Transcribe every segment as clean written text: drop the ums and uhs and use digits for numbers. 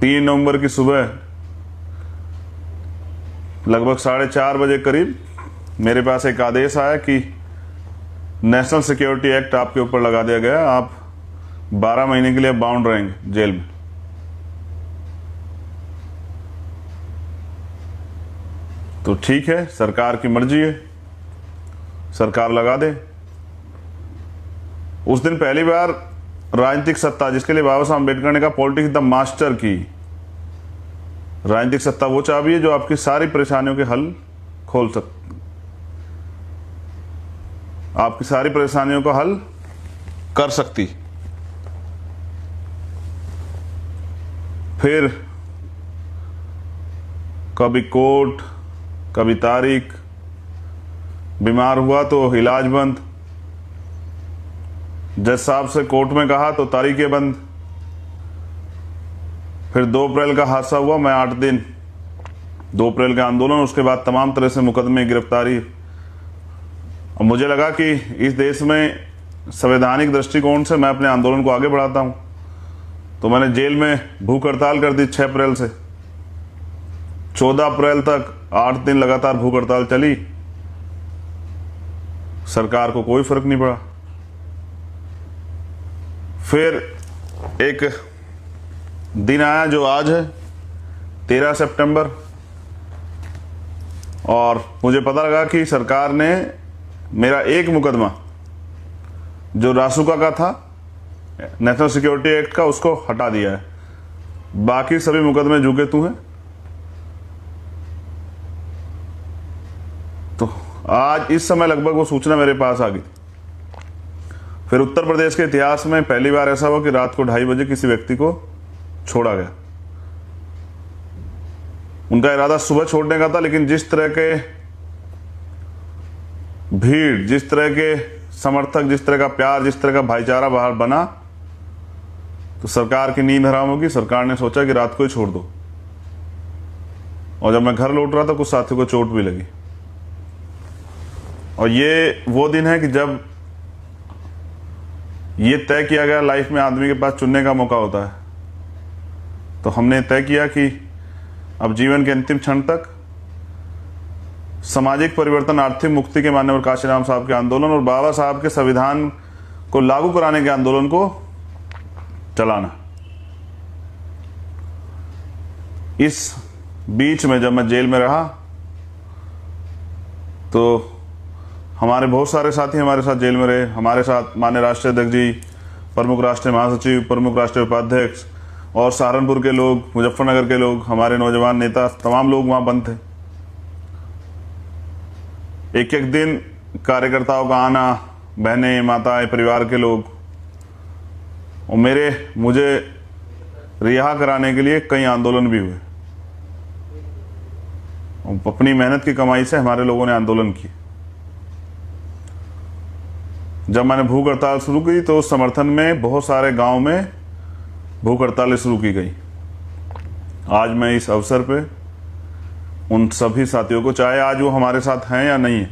3 नवंबर की सुबह लगभग 4:30 बजे करीब मेरे पास एक आदेश आया कि नेशनल सिक्योरिटी एक्ट आपके ऊपर लगा दिया गया, आप 12 महीने के लिए बाउंड रहेंगे जेल में। तो ठीक है, सरकार की मर्जी है, सरकार लगा दे। उस दिन पहली बार राजनीतिक सत्ता, जिसके लिए बाबा साहब अम्बेडकर ने कहा पॉलिटिक्स द मास्टर की, राजनीतिक सत्ता वो चाबी है जो आपकी सारी परेशानियों के हल खोल सकती, आपकी सारी परेशानियों का हल कर सकती। फिर कभी कोर्ट, कभी तारीख, बीमार हुआ तो इलाज बंद, जज साहब से कोर्ट में कहा तो तारीखें बंद। फिर 2 अप्रैल का हादसा हुआ, मैं 8 दिन, 2 अप्रैल का आंदोलन, उसके बाद तमाम तरह से मुकदमे, गिरफ्तारी। और मुझे लगा कि इस देश में संवैधानिक दृष्टिकोण से मैं अपने आंदोलन को आगे बढ़ाता हूं, तो मैंने जेल में भूख हड़ताल कर दी 6 अप्रैल से। 14 अप्रैल तक 8 दिन लगातार भूख हड़ताल चली, सरकार को कोई फर्क नहीं पड़ा। फिर एक दिन आया जो आज है, 13 सितंबर, और मुझे पता लगा कि सरकार ने मेरा एक मुकदमा जो रासुका का था, नेशनल सिक्योरिटी एक्ट का, उसको हटा दिया है। बाकी सभी मुकदमे झुके तू हैं। तो आज इस समय लगभग वो सूचना मेरे पास आ गई। फिर उत्तर प्रदेश के इतिहास में पहली बार ऐसा हुआ कि रात को 2:30 बजे किसी व्यक्ति को छोड़ा गया। उनका इरादा सुबह छोड़ने का था, लेकिन जिस तरह के भीड़, जिस तरह के समर्थक, जिस तरह का प्यार, जिस तरह का भाईचारा बाहर बना, तो सरकार की नींद हराम होगी। सरकार ने सोचा कि रात को ही छोड़ दो। और जब मैं घर लौट रहा था, कुछ साथियों को चोट भी लगी। और ये वो दिन है कि जब ये तय किया गया, लाइफ में आदमी के पास चुनने का मौका होता है, तो हमने तय किया कि अब जीवन के अंतिम क्षण तक सामाजिक परिवर्तन, आर्थिक मुक्ति के माननीय काशीराम साहब के आंदोलन और बाबा साहब के संविधान को लागू कराने के आंदोलन को चलाना। इस बीच में जब मैं जेल में रहा तो हमारे बहुत सारे साथी हमारे साथ जेल में रहे। हमारे साथ माननीय राष्ट्रीय अध्यक्ष जी, प्रमुख राष्ट्रीय महासचिव, प्रमुख राष्ट्रीय उपाध्यक्ष और सहारनपुर के लोग, मुजफ्फरनगर के लोग, हमारे नौजवान नेता, तमाम लोग वहां बंद थे। एक एक दिन कार्यकर्ताओं का आना, बहनें, माताएं, परिवार के लोग, और मुझे रिहा कराने के लिए कई आंदोलन भी हुए। अपनी मेहनत की कमाई से हमारे लोगों ने आंदोलन किए। जब मैंने भूख हड़ताल शुरू की तो उस समर्थन में बहुत सारे गांव में भूख हड़तालें शुरू की गई। आज मैं इस अवसर पे उन सभी साथियों को, चाहे आज वो हमारे साथ हैं या नहीं है,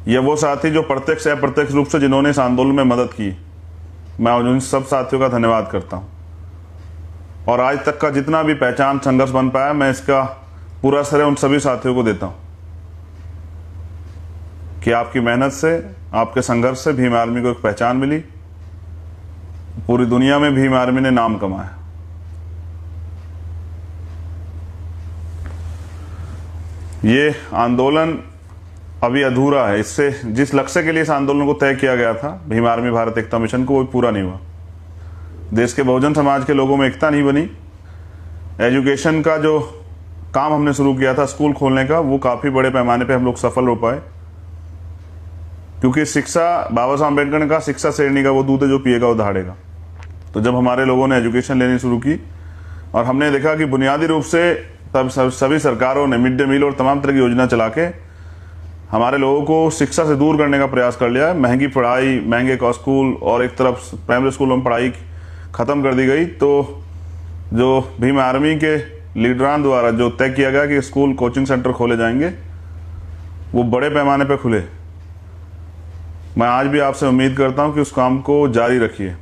या वो साथी जो प्रत्यक्ष या अप्रत्यक्ष रूप से जिन्होंने इस आंदोलन में मदद की, मैं उन सब साथियों का धन्यवाद करता हूं। और आज तक का जितना भी पहचान संघर्ष बन पाया, मैं इसका पूरा श्रेय उन सभी साथियों को देता हूं कि आपकी मेहनत से, आपके संघर्ष से भीम आर्मी को एक पहचान मिली। पूरी दुनिया में भीम आर्मी ने नाम कमाया। ये आंदोलन अभी अधूरा है। इससे जिस लक्ष्य के लिए इस आंदोलन को तय किया गया था, भीम आर्मी भारत एकता मिशन को, वो पूरा नहीं हुआ। देश के बहुजन समाज के लोगों में एकता नहीं बनी। एजुकेशन का जो काम हमने शुरू किया था, स्कूल खोलने का, वो काफी बड़े पैमाने पे हम लोग सफल हो पाए, क्योंकि शिक्षा, बाबा साहब अम्बेडकर ने कहा शिक्षा शेरनी का वो दूध है जो पिएगा वो दहाड़ेगा। तो जब हमारे लोगों ने एजुकेशन लेनी शुरू की और हमने देखा कि बुनियादी रूप से तब सभी सरकारों ने मिड डे मील और तमाम तरह की योजना चला के हमारे लोगों को शिक्षा से दूर करने का प्रयास कर लिया है। महंगी पढ़ाई, महंगे का स्कूल और एक तरफ प्राइमरी स्कूलों में पढ़ाई खत्म कर दी गई। तो जो भीम आर्मी के लीडरान द्वारा जो तय किया गया कि स्कूल, कोचिंग सेंटर खोले जाएंगे, वो बड़े पैमाने पर खुले। मैं आज भी आपसे उम्मीद करता हूं कि उस काम को जारी रखिए।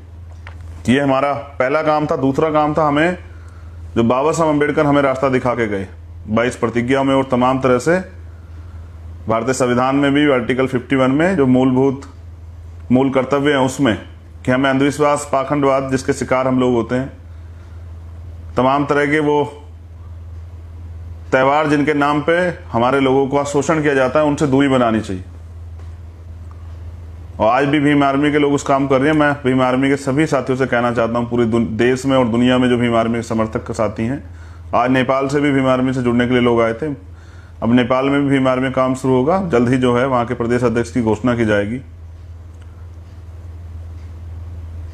ये हमारा पहला काम था। दूसरा काम था हमें जो बाबा साहब अम्बेडकर हमें रास्ता दिखा के गए 22 प्रतिज्ञाओं में और तमाम तरह से भारतीय संविधान में भी आर्टिकल 51 में जो मूल कर्तव्य हैं उसमें, कि हमें अंधविश्वास, पाखंडवाद जिसके शिकार हम लोग होते हैं, तमाम तरह के वो त्यौहार जिनके नाम पे हमारे लोगों का शोषण किया जाता है, उनसे दूरी बनानी चाहिए। और आज भी भीम आर्मी के लोग उस काम कर रहे हैं। मैं भीम आर्मी के सभी साथियों से कहना चाहता हूं, पूरे देश में और दुनिया में जो भीम आर्मी के समर्थक साथी हैं, आज नेपाल से भी भीम आर्मी से जुड़ने के लिए लोग आए थे। अब नेपाल में भी भीम आर्मी काम शुरू होगा, जल्द ही जो है वहां के प्रदेश अध्यक्ष की घोषणा की जाएगी।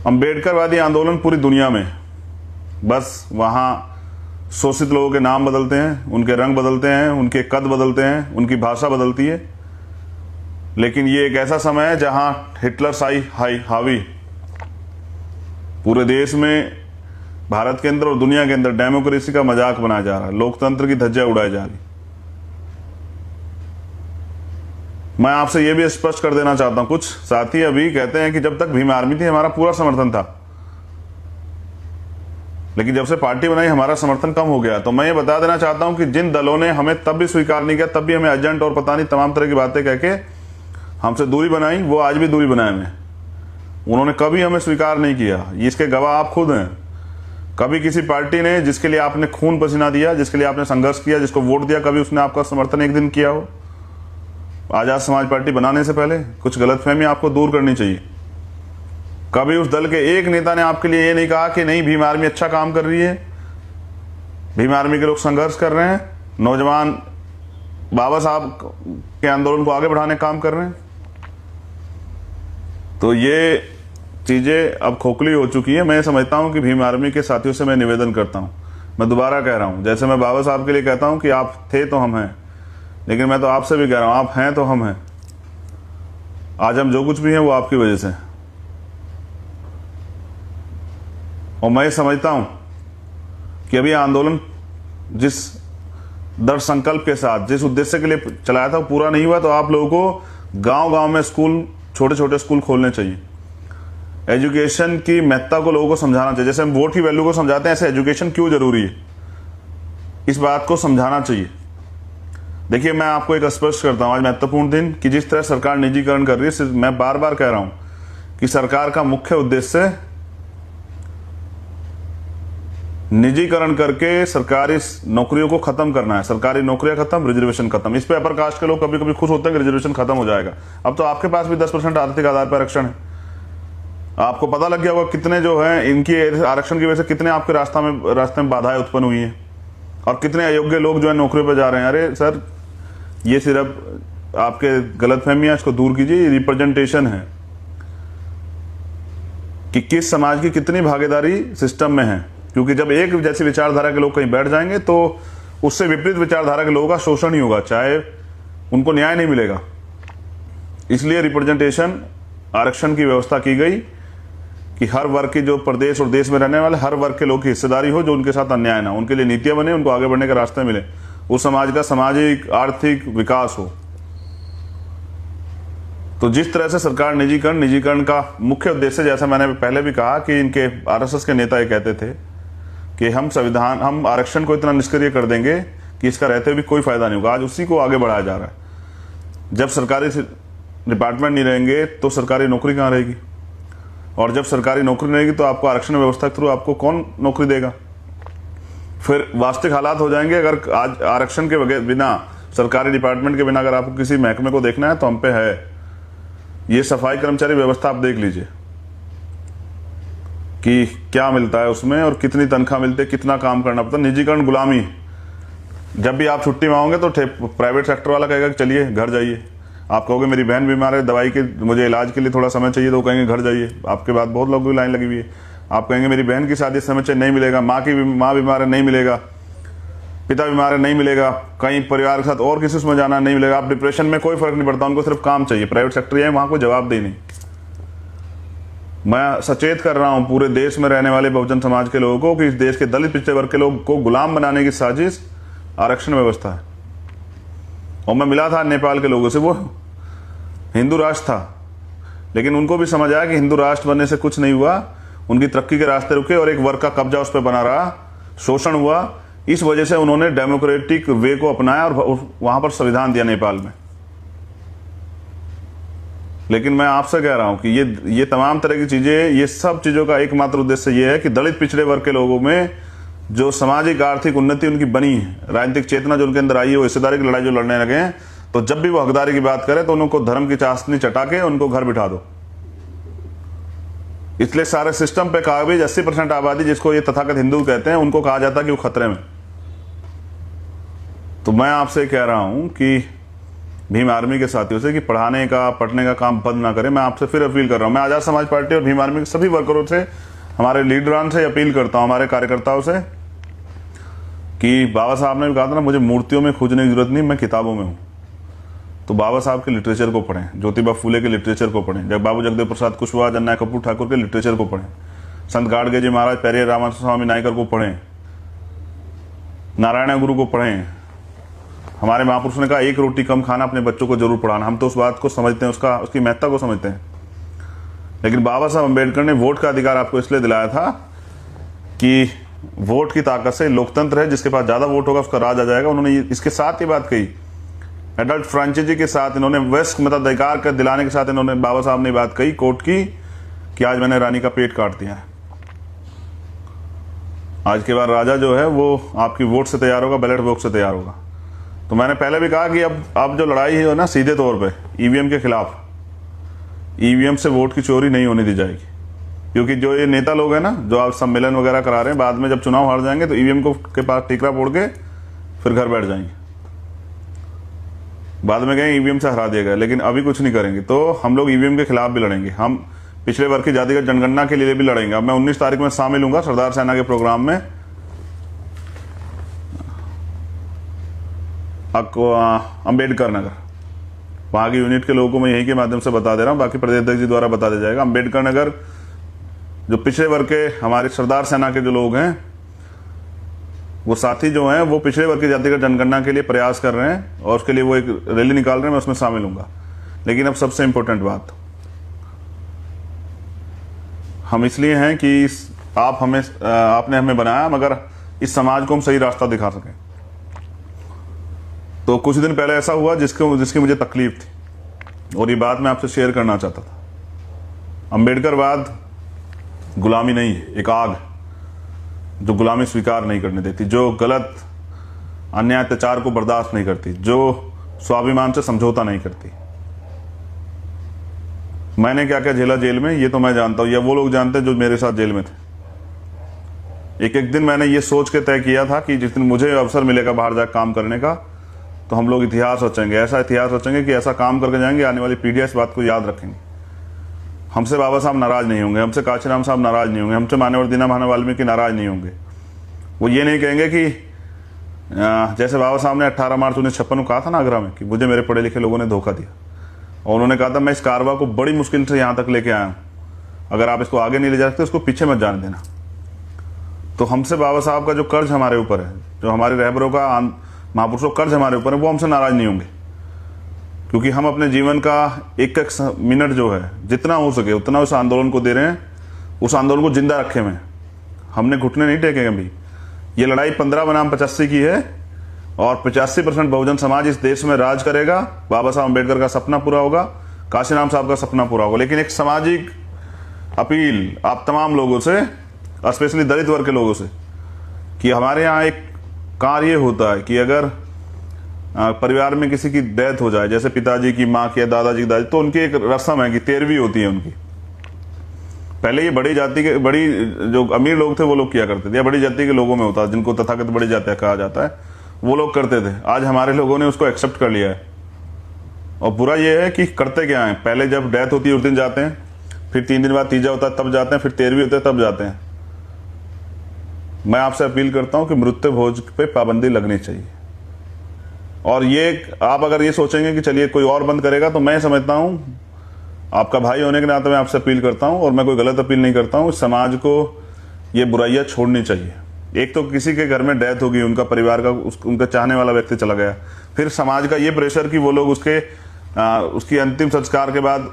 अम्बेडकरवादी आंदोलन पूरी दुनिया में, बस वहां शोषित लोगों के नाम बदलते हैं, उनके रंग बदलते हैं, उनके कद बदलते हैं, उनकी भाषा बदलती है। लेकिन ये एक ऐसा समय है जहां हिटलर शाही हावी पूरे देश में, भारत के अंदर और दुनिया के अंदर डेमोक्रेसी का मजाक बनाया जा रहा है, लोकतंत्र की धज्जियां उड़ाई जा रही। मैं आपसे यह भी स्पष्ट कर देना चाहता हूं, कुछ साथी अभी कहते हैं कि जब तक भीम आर्मी थी हमारा पूरा समर्थन था, लेकिन जब से पार्टी बनाई हमारा समर्थन कम हो गया। तो मैं ये बता देना चाहता हूं कि जिन दलों ने हमें तब भी स्वीकार नहीं किया, तब भी हमें एजेंट और पता नहीं तमाम तरह की बातें कह के हमसे दूरी बनाई, वो आज भी दूरी बनाए हुए। उन्होंने कभी हमें स्वीकार नहीं किया, इसके गवाह आप खुद हैं। कभी किसी पार्टी ने जिसके लिए आपने खून पसीना दिया, जिसके लिए आपने संघर्ष किया, जिसको वोट दिया, कभी उसने आपका समर्थन एक दिन किया हो? आजाद समाज पार्टी बनाने से पहले कुछ गलतफहमी आपको दूर करनी चाहिए। कभी उस दल के एक नेता ने आपके लिए ये नहीं कहा कि नहीं भीम आर्मी अच्छा काम कर रही है, भीम आर्मी के लोग संघर्ष कर रहे हैं, नौजवान बाबा साहब के आंदोलन को आगे बढ़ाने काम कर रहे हैं। तो ये चीजें अब खोखली हो चुकी है। मैं समझता हूं कि भीम आर्मी के साथियों से मैं निवेदन करता हूं, मैं दोबारा कह रहा हूं, जैसे मैं बाबा साहब के लिए कहता हूं कि आप थे तो हम हैं, लेकिन मैं तो आपसे भी कह रहा हूं, आप हैं तो हम हैं। आज हम जो कुछ भी हैं वो आपकी वजह से। और मैं समझता हूं कि अभी आंदोलन जिस दृढ़ संकल्प के साथ, जिस उद्देश्य के लिए चलाया था, वो पूरा नहीं हुआ। तो आप लोगों को गांव-गांव में स्कूल, छोटे छोटे स्कूल खोलने चाहिए। एजुकेशन की महत्ता को लोगों को समझाना चाहिए। जैसे हम वोट की वैल्यू को समझाते हैं, ऐसे एजुकेशन क्यों जरूरी है, इस बात को समझाना चाहिए। देखिए, मैं आपको एक स्पष्ट करता हूं, आज महत्वपूर्ण दिन, कि जिस तरह सरकार निजीकरण कर रही है, मैं बार बार कह रहा हूं कि सरकार का मुख्य उद्देश्य निजीकरण करके सरकारी नौकरियों को खत्म करना है। सरकारी नौकरियां खत्म, रिजर्वेशन खत्म। इस पे अपर कास्ट के लोग कभी कभी खुश होते हैं कि रिजर्वेशन खत्म हो जाएगा। अब तो आपके पास भी 10% आर्थिक आधार पर आरक्षण है। आपको पता लग गया होगा कितने जो है इनकी आरक्षण की वजह से कितने आपके रास्ते में बाधाएं उत्पन्न हुई हैं, और कितने अयोग्य लोग जो है नौकरियों पर जा रहे हैं। अरे सर, ये सिर्फ आपके गलतफहमियां, इसको दूर कीजिए। रिप्रेजेंटेशन है कि किस समाज की कितनी भागीदारी सिस्टम में है, क्योंकि जब एक जैसी विचारधारा के लोग कहीं बैठ जाएंगे तो उससे विपरीत विचारधारा के लोगों का शोषण ही होगा, चाहे उनको न्याय नहीं मिलेगा। इसलिए रिप्रेजेंटेशन, आरक्षण की व्यवस्था की गई कि हर वर्ग की, जो प्रदेश और देश में रहने वाले हर वर्ग के लोग की हिस्सेदारी हो, जो उनके साथ अन्याय ना, उनके लिए नीतियां बने, उनको आगे बढ़ने के रास्ते मिले, उस समाज का सामाजिक आर्थिक विकास हो। तो जिस तरह से सरकार निजीकरण का मुख्य उद्देश्य, जैसा मैंने पहले भी कहा कि इनके आरएसएस के नेता ये कहते थे कि हम आरक्षण को इतना निष्क्रिय कर देंगे कि इसका रहते हुए भी कोई फायदा नहीं होगा। आज उसी को आगे बढ़ाया जा रहा है। जब सरकारी डिपार्टमेंट नहीं रहेंगे तो सरकारी नौकरी कहाँ रहेगी, और जब सरकारी नौकरी नहीं रहेगी तो आपको आरक्षण व्यवस्था के थ्रू आपको कौन नौकरी देगा। फिर वास्तविक हालात हो जाएंगे, अगर आज आरक्षण के बिना, सरकारी डिपार्टमेंट के बिना अगर आपको किसी महकमे को देखना है तो हम पे है। ये सफाई कर्मचारी व्यवस्था आप देख लीजिए कि क्या मिलता है उसमें और कितनी तनख्वाह मिलती है, कितना काम करना पड़ता है। निजीकरण गुलामी। जब भी आप छुट्टी मांगोगे तो प्राइवेट सेक्टर वाला कहेगा कि चलिए घर जाइए। आप कहोगे मेरी बहन बीमार है, दवाई के मुझे इलाज के लिए थोड़ा समय चाहिए, तो कहेंगे घर जाइए। आपके बाद बहुत लोगों की लाइन लगी हुई है। आप कहेंगे मेरी बहन की शादी समय चाहिए, नहीं मिलेगा। माँ बीमार है, नहीं मिलेगा। पिता बीमार है, नहीं मिलेगा। कहीं परिवार के साथ और किसी उसमें जाना, नहीं मिलेगा। आप डिप्रेशन में, कोई फर्क नहीं पड़ता, उनको सिर्फ काम चाहिए। प्राइवेट सेक्टर है, वहां कोई जवाबदेही नहीं। मैं सचेत कर रहा हूं पूरे देश में रहने वाले बहुजन समाज के लोगों को कि इस देश के दलित पिछड़े वर्ग के लोगों को गुलाम बनाने की साजिश आरक्षण व्यवस्था है। और मैं मिला था नेपाल के लोगों से, वो हिंदू राष्ट्र था, लेकिन उनको भी समझ आया कि हिंदू राष्ट्र बनने से कुछ नहीं हुआ। उनकी तरक्की के रास्ते रुके और एक वर्ग का कब्जा उस पर बना रहा, शोषण हुआ, इस वजह से उन्होंने डेमोक्रेटिक वे को अपनाया और वहां पर संविधान दिया नेपाल में। लेकिन मैं आपसे कह रहा हूं कि ये तमाम तरह की चीजें, ये सब चीजों का एकमात्र उद्देश्य ये है कि दलित पिछड़े वर्ग के लोगों में जो सामाजिक आर्थिक उन्नति उनकी बनी है, राजनीतिक चेतना जो उनके अंदर आई है, वो हिस्सेदारी की लड़ाई जो लड़ने लगे हैं, तो जब भी वो हकदारी की बात करें तो उनको धर्म की चाशनी चटा के उनको घर बिठा दो। इसलिए सारे सिस्टम पे काबिज 80% आबादी, जिसको ये तथाकथित हिंदू कहते हैं, उनको कहा जाता है कि वो खतरे में। तो मैं आपसे कह रहा हूं कि भीम आर्मी के साथियों से कि पढ़ाने का पढ़ने का काम बंद ना करें। मैं आपसे फिर अपील कर रहा हूं, मैं आजाद समाज पार्टी और भीम आर्मी के सभी वर्करों से, हमारे लीडरान से अपील करता हूं, हमारे कार्यकर्ताओं से, कि बाबा साहब ने भी कहा था ना, मुझे मूर्तियों में खोजने की जरूरत नहीं, मैं किताबों में हूं। तो बाबा साहब के लिटरेचर को पढ़ें, ज्योतिबा फूले के लिटरेचर को पढ़ें, जब बाबू जगदेव प्रसाद कुशवाहा, जन्ना कपूर ठाकुर के लिटरेचर को पढ़ें, संत गाडगे जी महाराज, पेरियर रामानंद स्वामी नायकर को पढ़ें, नारायण गुरु को पढ़ें। हमारे महापुरुष ने कहा एक रोटी कम खाना, अपने बच्चों को जरूर पढ़ाना। हम तो उस बात को समझते हैं, उसकी महत्ता को समझते हैं। लेकिन बाबा साहब अम्बेडकर ने वोट का अधिकार आपको इसलिए दिलाया था कि वोट की ताकत से लोकतंत्र है, जिसके पास ज्यादा वोट होगा उसका राज आ जाएगा। उन्होंने इसके साथ ये बात कही, एडल्ट फ्रेंचाइजी के साथ इन्होंने वयस्क मताधिकार कर दिलाने के साथ इन्होंने, बाबा साहब ने बात कही कोर्ट की, कि आज मैंने रानी का पेट काट दिया है। आज के बाद राजा जो है वो आपकी वोट से तैयार होगा, बैलेट बॉक्स से तैयार होगा। तो मैंने पहले भी कहा कि अब जो लड़ाई है ना, सीधे तौर पे ईवीएम के खिलाफ, ईवीएम से वोट की चोरी नहीं होने दी जाएगी। क्योंकि जो ये नेता लोग हैं ना, जो आप सम्मेलन वगैरह करा रहे हैं, बाद में जब चुनाव हार जाएंगे तो ईवीएम को के पास टीकरा फोड़ के फिर घर बैठ जाएंगे। बाद में कहेंगे ईवीएम से हरा दिया गया, लेकिन अभी कुछ नहीं करेंगे। तो हम लोग ईवीएम के खिलाफ भी लड़ेंगे, हम पिछले वर्ग की जातिगत जनगणना के लिए भी लड़ेंगे। अब मैं 19 तारीख में शामिल हूंगा सरदार सेना के प्रोग्राम में, अंबेडकर नगर, वहां की यूनिट के लोगों को मैं यही के माध्यम से बता दे रहा हूं, बाकी प्रदेश अध्यक्ष जी द्वारा बता दिया जाएगा। अंबेडकर नगर जो पिछड़े वर्ग के हमारे सरदार सेना के जो लोग हैं, वो साथी जो हैं, वो पिछड़े वर्ग की जातिगत जनगणना के लिए प्रयास कर रहे हैं और उसके लिए वो एक रैली निकाल रहे हैं, मैं उसमें शामिल हूंगा। लेकिन अब सबसे इंपॉर्टेंट बात, हम इसलिए हैं कि आपने हमें बनाया, मगर इस समाज को हम सही रास्ता दिखा सकें। तो कुछ दिन पहले ऐसा हुआ जिसकी मुझे तकलीफ थी, और ये बात मैं आपसे शेयर करना चाहता था। अंबेडकरवाद गुलामी नहीं है, एक आग जो गुलामी स्वीकार नहीं करने देती, जो गलत अन्याय अत्याचार को बर्दाश्त नहीं करती, जो स्वाभिमान से समझौता नहीं करती। मैंने क्या क्या झेला जेल में, ये तो मैं जानता हूं, या वो लोग जानते हैं जो मेरे साथ जेल में थे। एक दिन मैंने ये सोच के तय किया था कि जिस दिन मुझे अवसर मिलेगा बाहर जाकर काम करने का, तो हम लोग इतिहास रचेंगे, ऐसा इतिहास रचेंगे कि ऐसा काम करके जाएंगे, आने वाली पीढ़ियां इस बात को याद रखेंगे। हमसे बाबा साहब नाराज नहीं होंगे, हमसे काशीराम साहब नाराज नहीं होंगे, हमसे मानव दीना भाना वाल्मीकि नाराज नहीं होंगे। वो ये नहीं कहेंगे कि जैसे बाबा साहब ने 18 मार्च 1956 को कहा था ना आगरा में, कि मुझे मेरे पढ़े लिखे लोगों ने धोखा दिया, और उन्होंने कहा था मैं इस कारवा को बड़ी मुश्किल से यहाँ तक लेके आया हूँ, अगर आप इसको आगे नहीं ले जा सकते उसको पीछे मत जाने देना। तो हमसे बाबा साहब का जो कर्ज हमारे ऊपर है, जो हमारे रहबरों का, महापुरुषों का कर्ज हमारे ऊपर है, वो हमसे नाराज नहीं होंगे। क्योंकि हम अपने जीवन का एक एक मिनट जो है, जितना हो सके उतना उस आंदोलन को दे रहे हैं, उस आंदोलन को जिंदा रखे हुए। हमने घुटने नहीं टेके कभी। ये लड़ाई 15 बनाम 85 की है, और 85% बहुजन समाज इस देश में राज करेगा। बाबा साहब अम्बेडकर का सपना पूरा होगा, काशीराम साहब का सपना पूरा होगा। लेकिन एक सामाजिक अपील आप तमाम लोगों से, स्पेशली दलित वर्ग के लोगों से, कि हमारे यहाँ एक कार्य होता है कि अगर परिवार में किसी की डेथ हो जाए, जैसे पिताजी की, माँ की या दादाजी की दादी, तो उनकी एक रस्म है कि 13वीं होती है उनकी। पहले ये बड़ी जाति के, बड़ी जो अमीर लोग थे वो लोग किया करते थे, या बड़ी जाति के लोगों में होता है, जिनको तथाकथित बड़ी जाति कहा जाता है, वो लोग करते थे। आज हमारे लोगों ने उसको एक्सेप्ट कर लिया है। और बुरा ये है कि करते क्या है, पहले जब डेथ होती है उस दिन जाते हैं, फिर 3 दिन बाद तीजा होता है तब जाते हैं, फिर 13वीं होता है तब जाते हैं। मैं आपसे अपील करता हूं कि मृत्यु भोज पे पाबंदी लगनी चाहिए। और ये आप अगर ये सोचेंगे कि चलिए कोई और बंद करेगा, तो मैं समझता हूं, आपका भाई होने के नाते मैं आपसे अपील करता हूं, और मैं कोई गलत अपील नहीं करता हूं, समाज को ये बुराइयां छोड़नी चाहिए। एक तो किसी के घर में डेथ होगी, उनका परिवार का, उनका चाहने वाला व्यक्ति चला गया, फिर समाज का ये प्रेशर कि वो लोग उसकी अंतिम संस्कार के बाद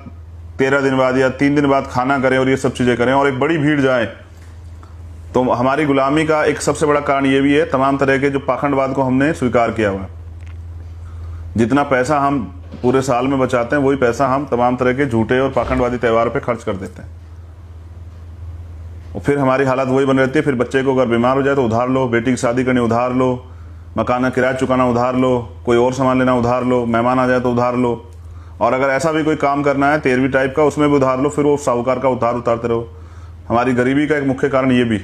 13 दिन बाद या 3 दिन बाद खाना करें और ये सब चीजें करें, और एक बड़ी भीड़ जाए, तो हमारी गुलामी का एक सबसे बड़ा कारण ये भी है, तमाम तरह के जो पाखंडवाद को हमने स्वीकार किया हुआ है। जितना पैसा हम पूरे साल में बचाते हैं वही पैसा हम तमाम तरह के झूठे और पाखंडवादी त्यौहार पे खर्च कर देते हैं, और फिर हमारी हालत वही बन रहती है। फिर बच्चे को अगर बीमार हो जाए तो उधार लो, बेटी की शादी करनी उधार लो, मकान का किराया चुकाना उधार लो, कोई और सामान लेना उधार लो, मेहमान आ जाए तो उधार लो, और अगर ऐसा भी कोई काम करना है 13वीं टाइप का उसमें भी उधार लो, फिर वो साहूकार का उधार उतारते रहो। हमारी गरीबी का एक मुख्य कारण ये भी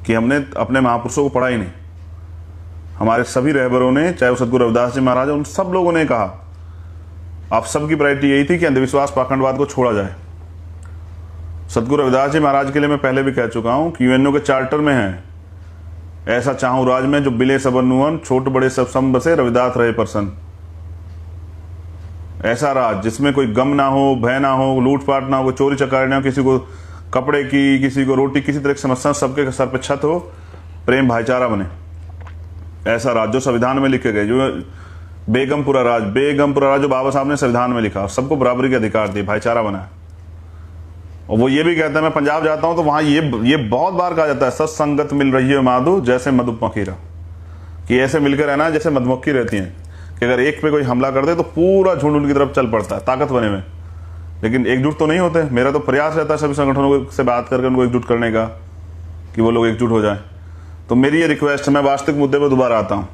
कि हमने अपने महापुरुषों को पढ़ा ही नहीं। हमारे सभी रहबरों ने, चाहे वो सदगुरु रविदास जी महाराज, उन सब लोगों ने कहा, आप सबकी प्रायोरिटी यही थी कि अंधविश्वास पाखंडवाद को छोड़ा जाए। सदगुरु रविदास जी महाराज के लिए मैं पहले भी कह चुका हूं कि यूएनओ के चार्टर में है, ऐसा चाहूं राज में जो बिले सब नुअन, छोट बड़े सब सम बसे, रविदास रहे प्रसन्न। ऐसा राज जिसमें कोई गम ना हो, भय ना हो, लूटपाट ना हो, चोरी चकारी ना हो, किसी को कपड़े की, किसी को रोटी, किसी तरह की समस्या, सबके सर पे छत हो, प्रेम भाईचारा बने, ऐसा राज जो संविधान में लिखे गए, जो बेगमपुरा राज जो बाबा साहब ने संविधान में लिखा, सबको बराबरी के अधिकार दिए, भाईचारा बना। और वो ये भी कहता है, मैं पंजाब जाता हूं तो वहां ये बहुत बार कहा जाता है, सत्संगत मिल रही है माधु जैसे मधुमक्खी, कि ऐसे मिलकर रहना जैसे मधुमक्खी रहती हैं, कि अगर एक पे कोई हमला कर दे तो पूरा झुंड उनकी तरफ चल पड़ता है ताकत बने में, लेकिन एकजुट तो नहीं होते। मेरा तो प्रयास रहता है सभी संगठनों से बात करके उनको एकजुट करने का, कि वो लोग एकजुट हो जाए। तो मेरी ये रिक्वेस्ट है, मैं वास्तविक मुद्दे पर दोबारा आता हूँ,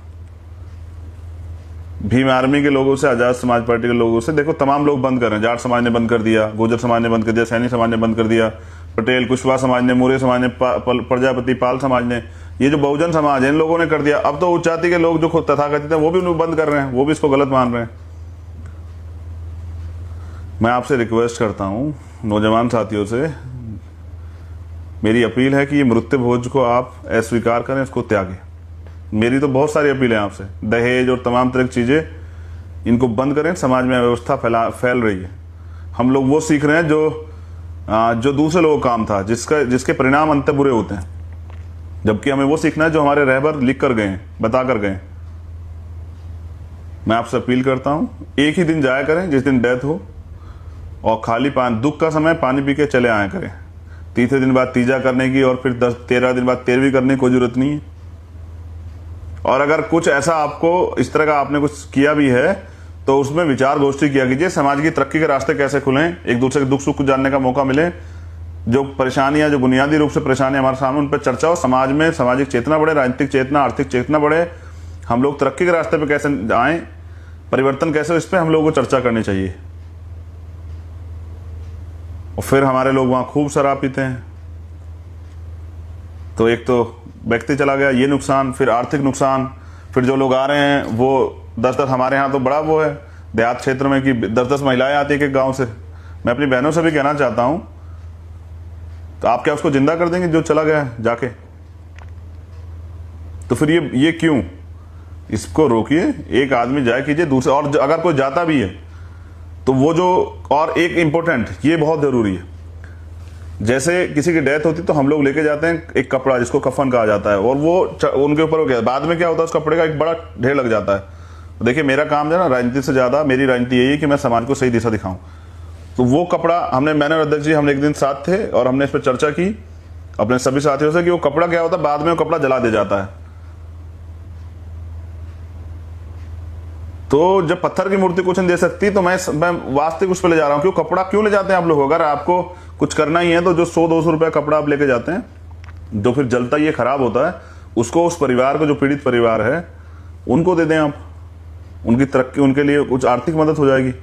भीम आर्मी के लोगों से, आजाद समाज पार्टी के लोगों से, देखो तमाम लोग बंद कर रहे हैं। जाट समाज ने बंद कर दिया, गुर्जर समाज ने बंद कर दिया, सैनी समाज ने बंद कर दिया, पटेल कुशवाहा समाज ने, मौर्य समाज ने, प्रजापति पाल समाज ने, ये जो बहुजन समाज है इन लोगों ने कर दिया। अब तो उच्च जाति के लोग जो खुद तथाकथित हैं वो भी उनको बंद कर रहे हैं, वो भी इसको गलत मान रहे हैं। मैं आपसे रिक्वेस्ट करता हूँ, नौजवान साथियों से मेरी अपील है कि ये मृत्यु भोज को आप अस्वीकार करें, इसको त्यागें। मेरी तो बहुत सारी अपील है आपसे, दहेज और तमाम तरह की चीज़ें इनको बंद करें। समाज में अव्यवस्था फैल रही है। हम लोग वो सीख रहे हैं जो दूसरे लोगों का काम था, जिसके परिणाम अंत बुरे होते हैं, जबकि हमें वो सीखना है जो हमारे रहबर लिख कर गए, बता कर गए। मैं आपसे अपील करता हूं, एक ही दिन जाया करें जिस दिन डेथ हो, और खाली दुख का समय पानी पी के चले आया करें। तीसरे दिन बाद तीजा करने की, और फिर 10-13 दिन बाद 13वीं करने की कोई जरूरत नहीं है। और अगर कुछ ऐसा आपको इस तरह का आपने कुछ किया भी है तो उसमें विचार गोष्ठी किया कीजिए। समाज की तरक्की के रास्ते कैसे खुलें, एक दूसरे के दुख सुख जानने का मौका मिले, जो परेशानियां, जो बुनियादी रूप से परेशानियां हमारे सामने, उन पर चर्चा हो। समाज में सामाजिक चेतना बढ़े, राजनीतिक चेतना, आर्थिक चेतना बढ़े, हम लोग तरक्की के रास्ते पे कैसे आए, परिवर्तन कैसे हो, इस पर हम लोगों को चर्चा करनी चाहिए। और फिर हमारे लोग वहां खूब शराब पीते हैं, तो एक तो व्यक्ति चला गया, ये नुकसान, फिर आर्थिक नुकसान, फिर जो लोग आ रहे हैं वो 10-10, हमारे यहाँ तो बड़ा वो है देहात क्षेत्र में कि 10-10 महिलाएं आती है एक गांव से। मैं अपनी बहनों से भी कहना चाहता हूं, तो आप क्या उसको जिंदा कर देंगे जो चला गया जाके? तो फिर ये क्यों? इसको रोकिए, एक आदमी जाए कीजिए, दूसरे, और अगर कोई जाता भी है तो वो जो, और एक इंपॉर्टेंट, ये बहुत जरूरी है, जैसे किसी की डेथ होती तो हम लोग लेके जाते हैं एक कपड़ा जिसको कफन कहा जाता है, और वो उनके ऊपर हो गया, बाद में क्या होता है उस कपड़े का एक बड़ा ढेर लग जाता है। देखिए मेरा काम जो है ना, राजनीति से ज्यादा मेरी राजनीति यही है कि मैं समाज को सही दिशा दिखाऊं। तो वो कपड़ा मैंने और अध्यक्ष जी, हमने एक दिन साथ थे और हमने इस पर चर्चा की अपने सभी साथियों से कि वो कपड़ा क्या होता है, बाद में वो कपड़ा जला दिया जाता है। तो जब पत्थर की मूर्ति कुछ नहीं दे सकती, तो मैं वास्तविक उस पर ले जा रहा हूं। क्यों कपड़ा क्यों ले जाते हैं आप लोग? अगर आपको कुछ करना ही है तो जो 100-200 रुपए कपड़ा आप लेके जाते हैं, जो फिर जलता ये खराब होता है, उसको उस परिवार को, जो पीड़ित परिवार है, उनको दे दें आप। उनकी तरक्की, उनके लिए कुछ आर्थिक मदद हो जाएगी।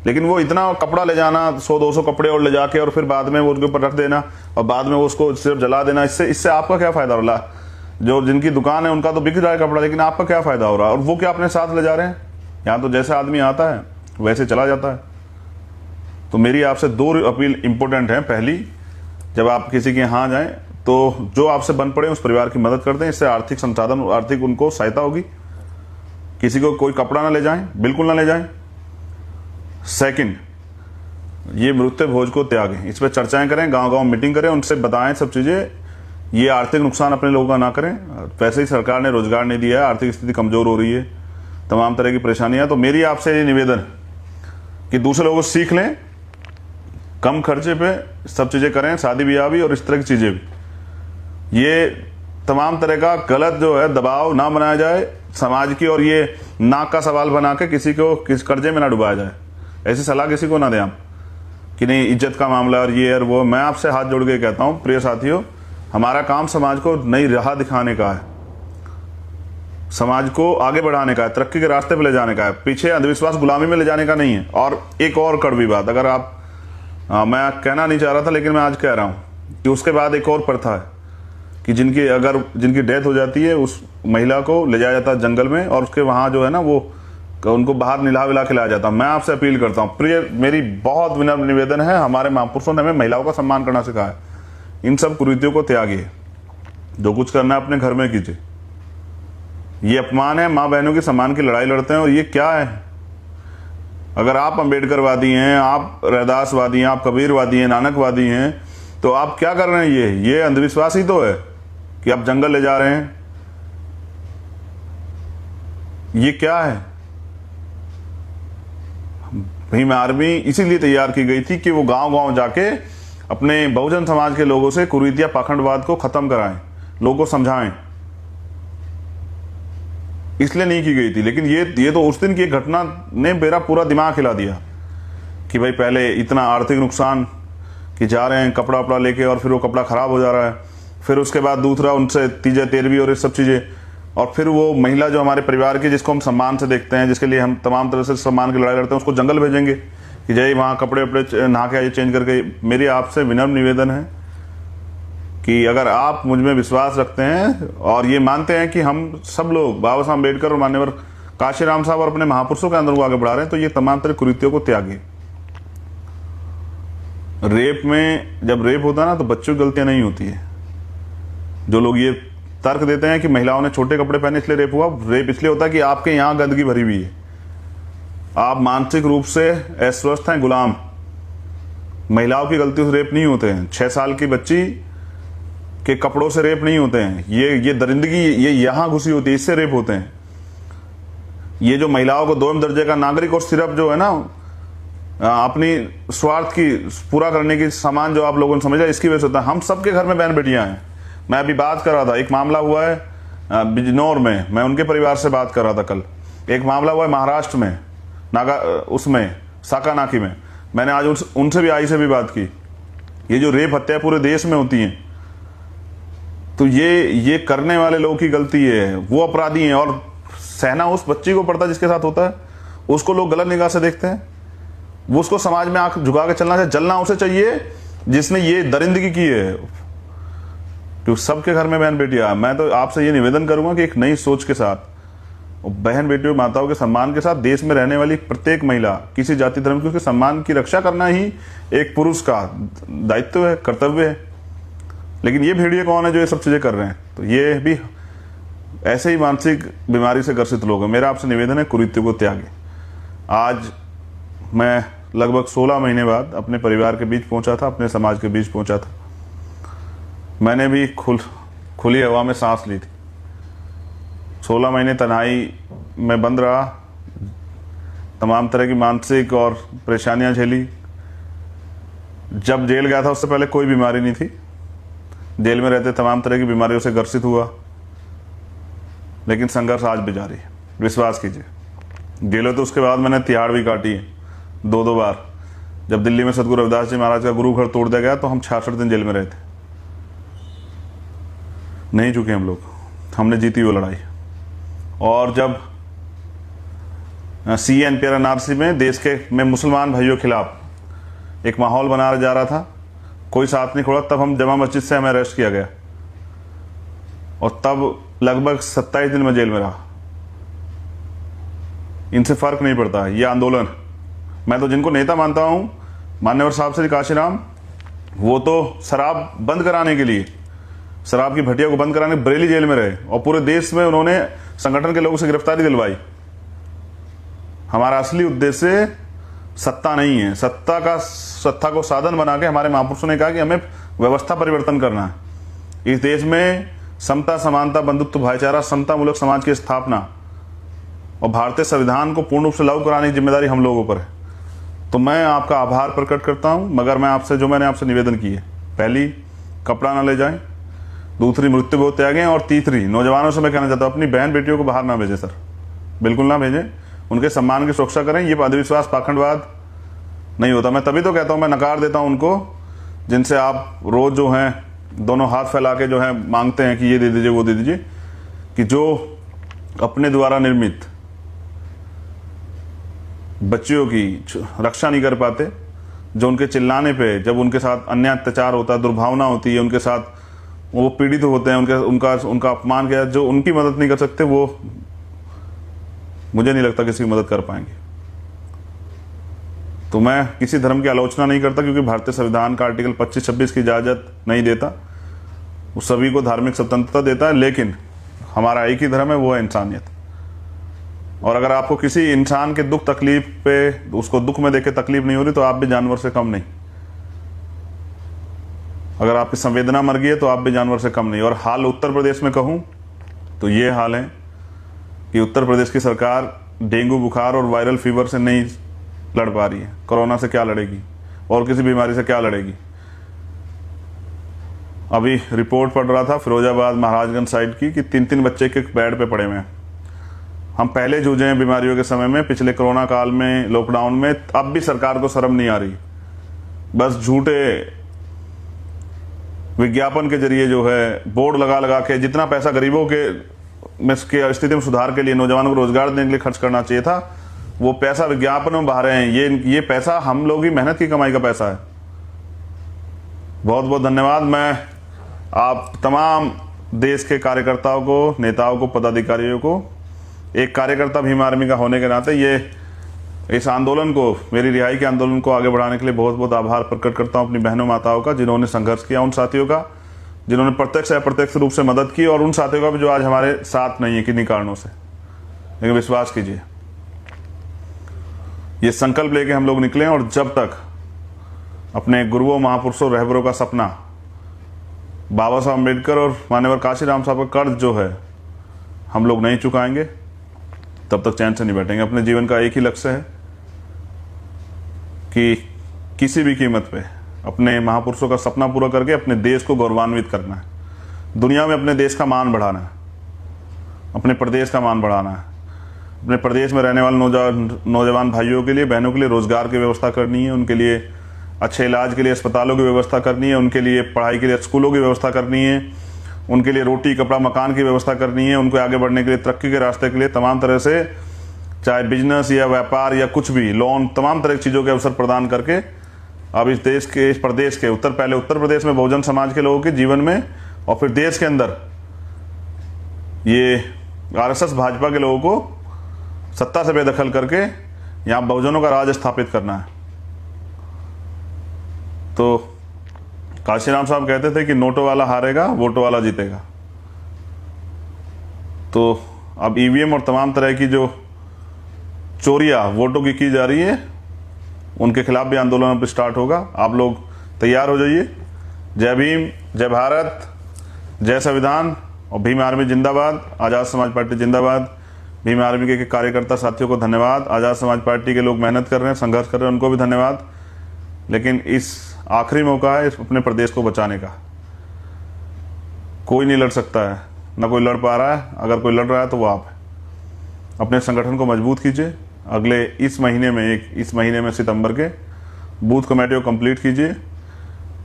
लेकिन वो इतना कपड़ा ले जाना, 100-200 कपड़े और ले जाके, और फिर बाद में वो उनके ऊपर रख देना, और बाद में वो उसको सिर्फ जला देना, इससे आपका क्या फायदा हो रहा? जो जिनकी दुकान है उनका तो बिक रहा है कपड़ा, लेकिन आपका क्या फायदा हो रहा है? और वो क्या अपने साथ ले जा रहे हैं? यहाँ तो जैसे आदमी आता है वैसे चला जाता है। तो मेरी आपसे 2 अपील इंपॉर्टेंट है। पहली, जब आप किसी के यहाँ जाएं तो जो आपसे बन पड़े उस परिवार की मदद कर दें, इससे आर्थिक संसाधन, आर्थिक उनको सहायता होगी। किसी को कोई कपड़ा ना ले जाएं, बिल्कुल ना ले जाएं। सेकंड, ये मृत्यु भोज को त्यागें, इस पर चर्चाएं करें, गांव-गांव मीटिंग करें, उनसे बताएं सब चीजें। ये आर्थिक नुकसान अपने लोगों का ना करें। वैसे ही सरकार ने रोजगार नहीं दिया है, आर्थिक स्थिति कमजोर हो रही है, तमाम तरह की परेशानियां। तो मेरी आपसे ये निवेदन कि दूसरे लोगों से सीख लें, कम खर्चे पे सब चीजें करें, शादी ब्याह भी और इस तरह की चीजें भी। ये तमाम तरह का गलत जो है दबाव ना बनाया जाए समाज की, और ये नाक का सवाल बना के किसी को किस कर्जे में ना डुबाया जाए। ऐसी सलाह किसी को ना दें आप कि नहीं इज्जत का मामला और ये और वो। मैं आपसे हाथ जोड़ के कहता हूँ प्रिय साथियों, हमारा काम समाज को नई राह दिखाने का है, समाज को आगे बढ़ाने का है, तरक्की के रास्ते पे ले जाने का है, पीछे अंधविश्वास गुलामी में ले जाने का नहीं है। और एक और कड़वी बात, अगर आप मैं कहना नहीं चाह रहा था लेकिन मैं आज कह रहा हूँ कि उसके बाद एक और प्रथा है कि जिनकी डेथ हो जाती है उस महिला को ले जाया जाता है जंगल में, और उसके वहाँ जो है ना वो उनको बाहर निला विला खिलाया जाता है। मैं आपसे अपील करता हूँ प्रिय, मेरी बहुत विनम्र निवेदन है, हमारे महापुरुषों ने हमें महिलाओं का सम्मान करना सिखाया है। इन सब कुरीतियों को त्यागिए, जो कुछ करना है अपने घर में कीजिए। ये अपमान है, माँ बहनों के सम्मान की लड़ाई लड़ते हैं, और ये क्या है? अगर आप अम्बेडकरवादी हैं, आप रैदासवादी हैं, आप कबीरवादी हैं, नानकवादी हैं, तो आप क्या कर रहे हैं? ये अंधविश्वास ही तो है कि आप जंगल ले जा रहे हैं। ये क्या है? भीम आर्मी इसीलिए तैयार की गई थी कि वो गांव गांव जाके अपने बहुजन समाज के लोगों से कुरीतिया पाखंडवाद को खत्म कराएं, लोगों को समझाएं। इसलिए नहीं की गई थी। लेकिन ये तो उस दिन की एक घटना ने मेरा पूरा दिमाग हिला दिया कि भाई पहले इतना आर्थिक नुकसान कि जा रहे हैं कपड़ा वपड़ा लेके और फिर वो कपड़ा खराब हो जा रहा है, फिर उसके बाद दूसरा उनसे तीजा तेरहवीं और ये सब चीज़ें, और फिर वो महिला जो हमारे परिवार की जिसको हम सम्मान से देखते हैं, जिसके लिए हम तमाम तरह से सम्मान की लड़ाई लड़ते हैं, उसको जंगल भेजेंगे कि जाइए वहाँ कपड़े वपड़े नहा के आइए चेंज करके। मेरी आपसे विनम्र निवेदन है कि अगर आप मुझ में विश्वास रखते हैं और ये मानते हैं कि हम सब लोग बाबा साहब अम्बेडकर और मान्यवर काशीराम साहब और अपने महापुरुषों के अंदर को आगे बढ़ा रहे हैं, तो ये तमाम तरह कुरीतियों को त्यागिए। रेप में जब रेप होता है ना तो बच्चों की गलतियां नहीं होती है। जो लोग ये तर्क देते हैं कि महिलाओं ने छोटे कपड़े पहने इसलिए रेप हुआ, रेप इसलिए होता है कि आपके यहाँ गंदगी भरी हुई है, आप मानसिक रूप से अस्वस्थ हैं, गुलाम। महिलाओं की गलती से रेप नहीं होते हैं, 6 साल की बच्ची के कपड़ों से रेप नहीं होते हैं। ये दरिंदगी ये यहाँ घुसी होती है, इससे रेप होते हैं। ये जो महिलाओं को 2वें दर्जे का नागरिक और सिर्फ जो है ना अपनी स्वार्थ की पूरा करने की सामान जो आप लोगों ने समझा, इसकी वजह से होता है। हम सबके घर में बहन बेटियां हैं। मैं अभी बात कर रहा था, एक मामला हुआ है बिजनौर में, मैं उनके परिवार से बात कर रहा था कल। एक मामला हुआ है महाराष्ट्र में उसमें साकानाकी में, मैंने आज उनसे भी आई से भी बात की। ये जो रेप हत्या पूरे देश में होती हैं, तो ये करने वाले लोगों की गलती है, वो अपराधी हैं। और सहना उस बच्ची को पड़ता है जिसके साथ होता है, उसको लोग गलत निगाह से देखते हैं। वो उसको समाज में आंख झुका के चलना चाहिए, जलना उसे चाहिए जिसने ये दरिंदगी की है। क्योंकि सबके घर में बहन बेटियां, मैं तो आपसे ये निवेदन करूंगा कि एक नई सोच के साथ, बहन बेटियों माताओं के सम्मान के साथ देश में रहने वाली प्रत्येक महिला, किसी जाति धर्म की, उसके सम्मान की रक्षा करना ही एक पुरुष का दायित्व है, कर्तव्य है। लेकिन ये भेड़िए कौन है जो ये सब चीजें कर रहे हैं? तो ये भी ऐसे ही मानसिक बीमारी से ग्रसित लोग हैं। मेरा आपसे निवेदन है, कुरीतियों को त्यागे। आज मैं लगभग 16 महीने बाद अपने परिवार के बीच पहुंचा था, अपने समाज के बीच पहुंचा था। मैंने भी खुली हवा में सांस ली थी। 16 महीने तन्हाई में बंद रहा, तमाम तरह की मानसिक और परेशानियां झेली। जब जेल गया था उससे पहले कोई बीमारी नहीं थी, जेल में रहते तमाम तरह की बीमारियों से ग्रसित हुआ, लेकिन संघर्ष आज भी जारी है। विश्वास कीजिए, जेलों तो उसके बाद मैंने तिहाड़ भी काटी है 2-2 बार। जब दिल्ली में सदगुरु रविदास जी महाराज का गुरु घर तोड़ दिया गया तो हम 66 दिन जेल में रहे थे। नहीं चुके हम लोग, हमने जीती वो लड़ाई। और जब CNPR NRC में देश में मुसलमान भाइयों के खिलाफ एक माहौल बना जा रहा था, कोई साथ नहीं खोड़ा, तब हम जमा मस्जिद से हमें अरेस्ट किया गया और तब लगभग 27 दिन में जेल में रहा। इनसे फर्क नहीं पड़ता ये आंदोलन। मैं तो जिनको नेता मानता हूं, मान्यवर साहब श्री काशीराम, वो तो शराब बंद कराने के लिए, शराब की भटिया को बंद कराने बरेली जेल में रहे और पूरे देश में उन्होंने संगठन के लोगों से गिरफ्तारी दिलवाई। हमारा असली उद्देश्य सत्ता नहीं है, सत्ता को साधन बना के हमारे महापुरुषों ने कहा कि हमें व्यवस्था परिवर्तन करना है। इस देश में समता, समानता, बंधुत्व, भाईचारा, समता मूलक समाज की स्थापना और भारतीय संविधान को पूर्ण रूप से लागू कराने की जिम्मेदारी हम लोगों पर है। तो मैं आपका आभार प्रकट करता हूं, मगर मैंने आपसे निवेदन की है, पहली, कपड़ा ना ले जाएं, दूसरी मृत्यु बहुत त्यागे हैं, और तीसरी नौजवानों से मैं कहना चाहता हूँ अपनी बहन बेटियों को बाहर ना भेजें सर, बिल्कुल ना भेजें, उनके सम्मान की सुरक्षा करें। ये अंधविश्वास पाखंडवाद नहीं होता। मैं तभी तो कहता हूँ, मैं नकार देता हूँ उनको जिनसे आप रोज जो हैं दोनों हाथ फैला के जो है मांगते हैं कि ये दे दीजिए वो दे दीजिए, कि जो अपने द्वारा निर्मित बच्चियों की रक्षा नहीं कर पाते, जो उनके चिल्लाने पे जब उनके साथ अन्याय अत्याचार होता है, दुर्भावना होती है, उनके साथ वो पीड़ित होते हैं, उनका अपमान किया, जो उनकी मदद नहीं कर सकते, वो मुझे नहीं लगता किसी की मदद कर पाएंगे। तो मैं किसी धर्म की आलोचना नहीं करता, क्योंकि भारतीय संविधान का आर्टिकल 25-26 की इजाजत नहीं देता, वो सभी को धार्मिक स्वतंत्रता देता है, लेकिन हमारा एक ही धर्म है, वो है इंसानियत। और अगर आपको किसी इंसान के दुख तकलीफ पे, उसको दुख में देख के तकलीफ नहीं हो रही, तो आप भी जानवर से कम नहीं। अगर आपकी संवेदना मर गई है तो आप भी जानवर से कम नहीं। और हाल उत्तर प्रदेश में कहूं तो ये हाल है कि उत्तर प्रदेश की सरकार डेंगू बुखार और वायरल फीवर से नहीं लड़ पा रही है। कोरोना से क्या लड़ेगी और किसी बीमारी से क्या लड़ेगी। अभी रिपोर्ट पढ़ रहा था फिरोजाबाद महाराजगंज साइड की कि 3-3 बच्चे के बेड पे पड़े हुए हैं। हम पहले जूझे हैं बीमारियों के समय में, पिछले कोरोना काल में, लॉकडाउन में, अब भी सरकार को शर्म नहीं आ रही। बस झूठे विज्ञापन के जरिए जो है बोर्ड लगा लगा के जितना पैसा गरीबों के में स्थिति में सुधार के लिए, नौजवानों को रोजगार देने के लिए खर्च करना चाहिए था, वो पैसा विज्ञापन में बहा रहे हैं। ये पैसा हम लोग की मेहनत की कमाई का पैसा है। बहुत बहुत धन्यवाद। मैं आप तमाम देश के कार्यकर्ताओं को, नेताओं को, पदाधिकारियों को, एक कार्यकर्ता भीम आर्मी का होने के नाते ये इस आंदोलन को, मेरी रिहाई के आंदोलन को आगे बढ़ाने के लिए बहुत बहुत आभार प्रकट करता हूं अपनी बहनों माताओं का, जिन्होंने संघर्ष किया, उन साथियों का जिन्होंने प्रत्यक्ष या अप्रत्यक्ष रूप से मदद की, और उन साथियों का भी जो आज हमारे साथ नहीं है किन्हीं कारणों से। लेकिन विश्वास कीजिए, ये संकल्प लेके हम लोग निकले, और जब तक अपने गुरुओं, महापुरुषों, रहबरों का सपना, बाबा साहब अम्बेडकर और मान्यवर काशीराम साहब का कर्ज जो है हम लोग नहीं चुकाएंगे, तब तक चैन से नहीं बैठेंगे। अपने जीवन का एक ही लक्ष्य है कि किसी भी कीमत पे अपने महापुरुषों का सपना पूरा करके अपने देश को गौरवान्वित करना है, दुनिया में अपने देश का मान बढ़ाना है, अपने प्रदेश का मान बढ़ाना है, अपने प्रदेश में रहने वाले नौजवान भाइयों के लिए, बहनों के लिए रोजगार की व्यवस्था करनी है, उनके लिए अच्छे इलाज के लिए अस्पतालों की व्यवस्था करनी है, उनके लिए पढ़ाई के लिए स्कूलों की व्यवस्था करनी है, उनके लिए रोटी कपड़ा मकान की व्यवस्था करनी है, उनको आगे बढ़ने के लिए, तरक्की के रास्ते के लिए तमाम तरह से, चाहे बिजनेस या व्यापार या कुछ भी, लोन, तमाम तरह की चीज़ों के अवसर प्रदान करके अब इस देश के, इस प्रदेश के, पहले उत्तर प्रदेश में बहुजन समाज के लोगों के जीवन में, और फिर देश के अंदर ये आरएसएस भाजपा के लोगों को सत्ता से बेदखल करके यहाँ बहुजनों का राज स्थापित करना है। तो काशीराम साहब कहते थे कि नोटों वाला हारेगा, वोटों वाला जीतेगा। तो अब ईवीएम और तमाम तरह की जो चोरियां वोटों की जा रही है, उनके खिलाफ भी आंदोलन अब स्टार्ट होगा। आप लोग तैयार हो जाइए। जय भीम, जय भारत, जय संविधान, और भीम आर्मी जिंदाबाद, आज़ाद समाज पार्टी जिंदाबाद। भीम आर्मी के कार्यकर्ता साथियों को धन्यवाद। आज़ाद समाज पार्टी के लोग मेहनत कर रहे हैं, संघर्ष कर रहे हैं, उनको भी धन्यवाद। लेकिन इस आखिरी मौका है अपने प्रदेश को बचाने का। कोई नहीं लड़ सकता है, ना कोई लड़ पा रहा है। अगर कोई लड़ रहा है तो वो आप है। अपने संगठन को मजबूत कीजिए। अगले इस महीने में सितंबर के बूथ कमेटी को कंप्लीट कीजिए।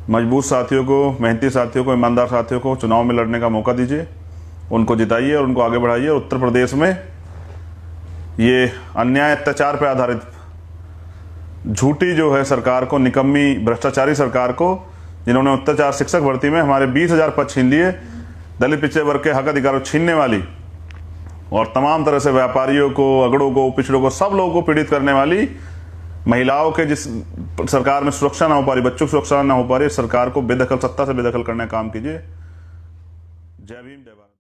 मजबूत साथियों को, मेहनती साथियों को, ईमानदार साथियों को चुनाव में लड़ने का मौका दीजिए, उनको जिताइए और उनको आगे बढ़ाइए। उत्तर प्रदेश में ये अन्याय अत्याचार पर आधारित झूठी जो है सरकार को, निकम्मी भ्रष्टाचारी सरकार को, जिन्होंने अत्याचार शिक्षक भर्ती में हमारे 20,000 पद छीन लिए, दलित पिछड़े वर्ग के हक अधिकारों छीनने वाली, और तमाम तरह से व्यापारियों को, अगड़ों को, पिछड़ों को, सब लोगों को पीड़ित करने वाली, महिलाओं के जिस सरकार में सुरक्षा ना हो पा रही, बच्चों की सुरक्षा ना हो पा रही, सरकार को बेदखल, सत्ता से बेदखल करने का काम कीजिए। जय भीम, जय भारत।